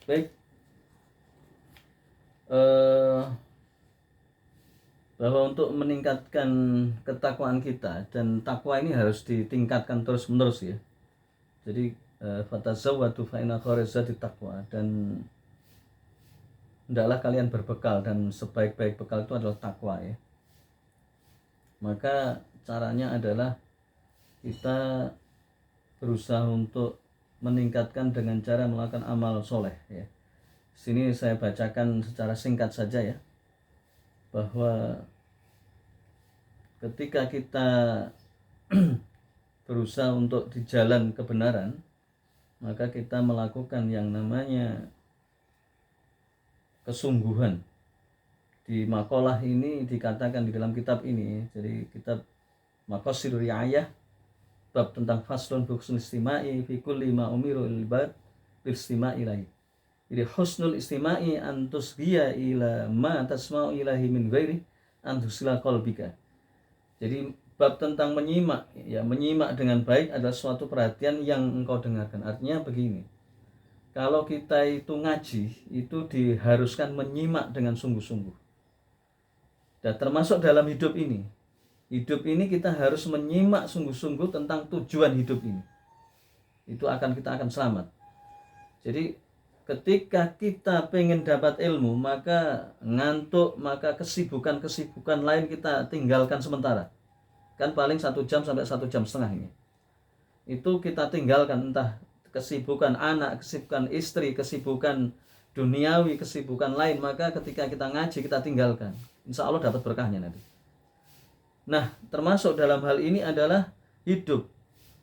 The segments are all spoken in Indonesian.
Baik, eh, bahwa untuk meningkatkan ketakwaan kita, dan takwa ini harus ditingkatkan terus menerus ya. Jadi fatazawwadu fa inna khairaz zadi taqwa, dan hendaklah kalian berbekal, dan sebaik-baik bekal itu adalah takwa ya. Maka caranya adalah kita berusaha untuk meningkatkan dengan cara melakukan amal soleh ya. Sini saya bacakan secara singkat saja ya, bahwa ketika kita berusaha untuk di jalan kebenaran, maka kita melakukan yang namanya kesungguhan. Di makalah ini dikatakan di dalam kitab ini, jadi kitab Maqasidul Riayah, bab tentang faslun husnul istima'i fi kulli ma umiru ilbad istima'i ilahi. Jadi husnul istima'i an tusghiya ila ma tasma'u ilahi min ghairi an tusila qalbika. Jadi bab tentang menyimak ya, menyimak dengan baik adalah suatu perhatian yang engkau dengarkan. Artinya begini, kalau kita itu ngaji, itu diharuskan menyimak dengan sungguh-sungguh. Dan termasuk dalam hidup ini kita harus menyimak sungguh-sungguh tentang tujuan hidup ini. Itu kita akan selamat. Jadi ketika kita pengen dapat ilmu, maka ngantuk, maka kesibukan lain kita tinggalkan sementara. Kan paling 1 jam sampai 1 jam setengah ini. Itu kita tinggalkan, entah kesibukan anak, kesibukan istri, kesibukan duniawi, kesibukan lain, maka ketika kita ngaji kita tinggalkan. Insya Allah dapat berkahnya nanti. Nah, termasuk dalam hal ini adalah hidup.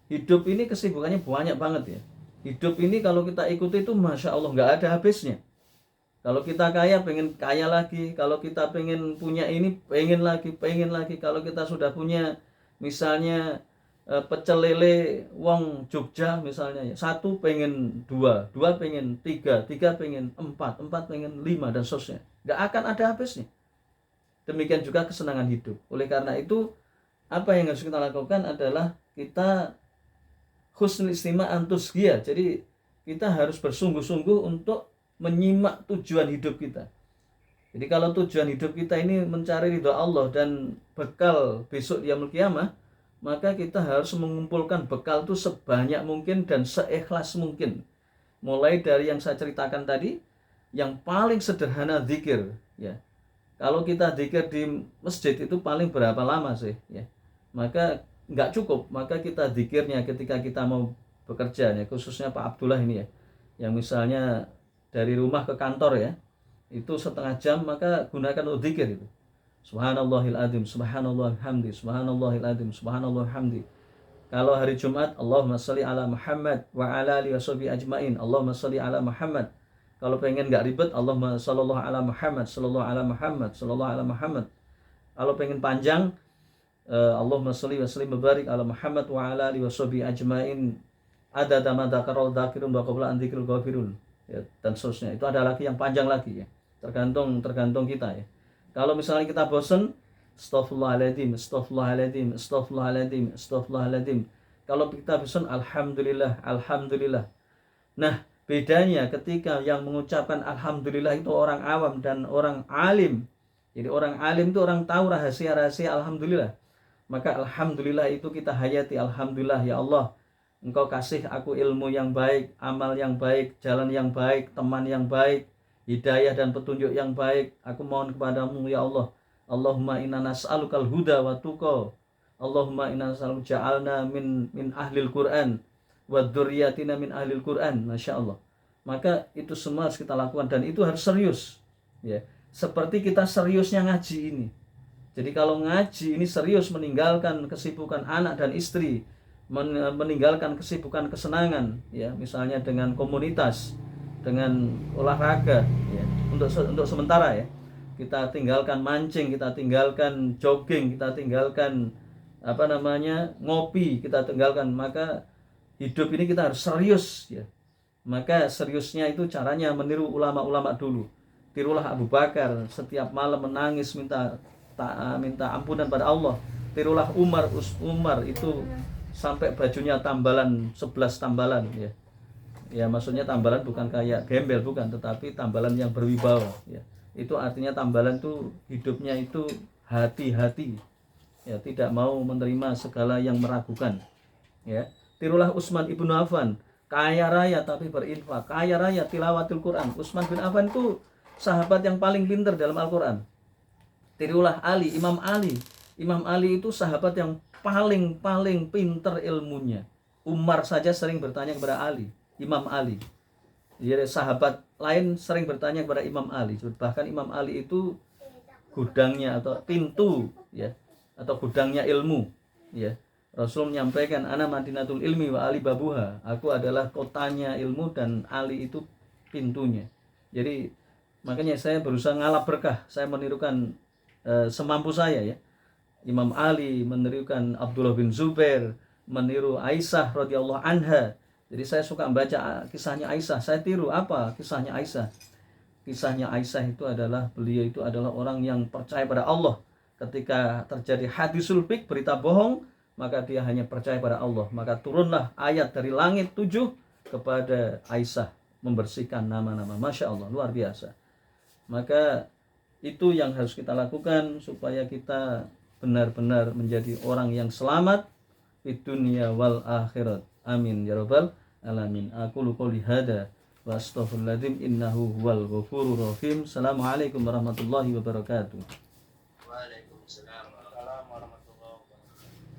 Hidup ini kesibukannya banyak banget ya. Hidup ini kalau kita ikuti itu Masya Allah nggak ada habisnya. Kalau kita kaya, pengen kaya lagi. Kalau kita pengen punya ini, pengen lagi. Kalau kita sudah punya misalnya pecel lele wong Jogja misalnya ya, 1 pengen 2, 2 pengen 3, 3 pengen 4, 4 pengen 5, dan seterusnya. Nggak akan ada habisnya. Demikian juga kesenangan hidup. Oleh karena itu, apa yang harus kita lakukan adalah kita husnul istima' antusgia. Jadi kita harus bersungguh-sungguh untuk menyimak tujuan hidup kita. Jadi kalau tujuan hidup kita ini mencari ridha Allah dan bekal besok yaumul qiyamah, maka kita harus mengumpulkan bekal itu sebanyak mungkin dan seikhlas mungkin. Mulai dari yang saya ceritakan tadi, yang paling sederhana zikir ya. Kalau kita zikir di masjid itu paling berapa lama sih ya? Maka nggak cukup, maka kita zikirnya ketika kita mau bekerja ya, khususnya Pak Abdullah ini ya, yang misalnya dari rumah ke kantor ya, itu 1/2 jam, maka gunakan untuk zikir itu. Subhanallahil adzim, subhanallahil hamdi, subhanallahil adzim, subhanallahil hamdi. Kalau hari Jumat, Allahumma sholli ala Muhammad wa ala alihi washabihi ajmain, Allahumma sholli ala Muhammad. Kalau pengen nggak ribet, Allahumma sallallahu ala Muhammad, sallallahu ala Muhammad, sallallahu ala Muhammad. Kalau pengen panjang, Allahumma sholli wa sallim barik ala Muhammad wa ala alihi washabihi ajmain adada ma dzakarul dzakirun wa qabla an dzikrul ghafirun ya, dan seterusnya. Itu ada lagi yang panjang lagi ya. Tergantung kita ya. Kalau misalnya kita bosan, astaghfirullahaladzim, astaghfirullahaladzim, astaghfirullahaladzim, astaghfirullahaladzim. Kalau kita bosan, alhamdulillah, alhamdulillah. Nah, bedanya ketika yang mengucapkan alhamdulillah itu orang awam dan orang alim. Jadi orang alim itu orang tahu rahasia-rahasia alhamdulillah. Maka alhamdulillah itu kita hayati. Alhamdulillah ya Allah, Engkau kasih aku ilmu yang baik, amal yang baik, jalan yang baik, teman yang baik, hidayah dan petunjuk yang baik. Aku mohon kepadamu ya Allah. Allahumma inna nas'alukal huda wa tuqa. Allahumma inna nas'aluka ja'alna min ahlil Qur'an wa dzurriyyatina min ahlil Qur'an. Masya Allah. Maka itu semua harus kita lakukan, dan itu harus serius ya. Seperti kita seriusnya ngaji ini. Jadi kalau ngaji ini serius, meninggalkan kesibukan anak dan istri, meninggalkan kesibukan kesenangan ya, misalnya dengan komunitas, dengan olahraga ya, untuk sementara ya, kita tinggalkan mancing, kita tinggalkan jogging, kita tinggalkan ngopi, kita tinggalkan, maka hidup ini kita harus serius ya. Maka seriusnya itu caranya meniru ulama-ulama dulu. Tirulah Abu Bakar, setiap malam menangis minta ampunan pada Allah. Tirulah Umar itu sampai bajunya 11 tambalan ya. Ya maksudnya tambalan bukan kayak gembel, bukan, tetapi tambalan yang berwibawa ya. Itu artinya tambalan tuh hidupnya itu hati-hati ya, tidak mau menerima segala yang meragukan ya. Tirulah Utsman ibnu Affan, kaya raya tapi berinfak, kaya raya tilawatul Quran. Utsman bin Affan itu sahabat yang paling pintar dalam Al-Quran. Tirulah Ali, Imam Ali. Imam Ali itu sahabat yang paling pintar ilmunya. Umar saja sering bertanya kepada Ali, Imam Ali. Jadi sahabat lain sering bertanya kepada Imam Ali. Bahkan Imam Ali itu gudangnya atau pintu ya, atau gudangnya ilmu ya. Rasul menyampaikan, ana madinatul ilmi wa ali babuha, aku adalah kotanya ilmu dan Ali itu pintunya. Jadi makanya saya berusaha ngalap berkah, saya menirukan semampu saya ya. Imam Ali menirukan Abdullah bin Zubair, meniru Aisyah radhiyallahu anha. Jadi saya suka membaca kisahnya Aisyah, saya tiru apa kisahnya Aisyah. Kisahnya Aisyah itu adalah, beliau itu adalah orang yang percaya pada Allah. Ketika terjadi hadisul fik, berita bohong, maka dia hanya percaya pada Allah. Maka turunlah ayat dari langit 7 kepada Aisyah, membersihkan nama-nama. Masya Allah, luar biasa. Maka itu yang harus kita lakukan supaya kita benar-benar menjadi orang yang selamat di dunia wal akhirat. Amin ya rabbal alamin. Aku qouli hada wa astaghfirullahaladzim innahu huwal ghafurur rahim. Assalamualaikum warahmatullahi wabarakatuh.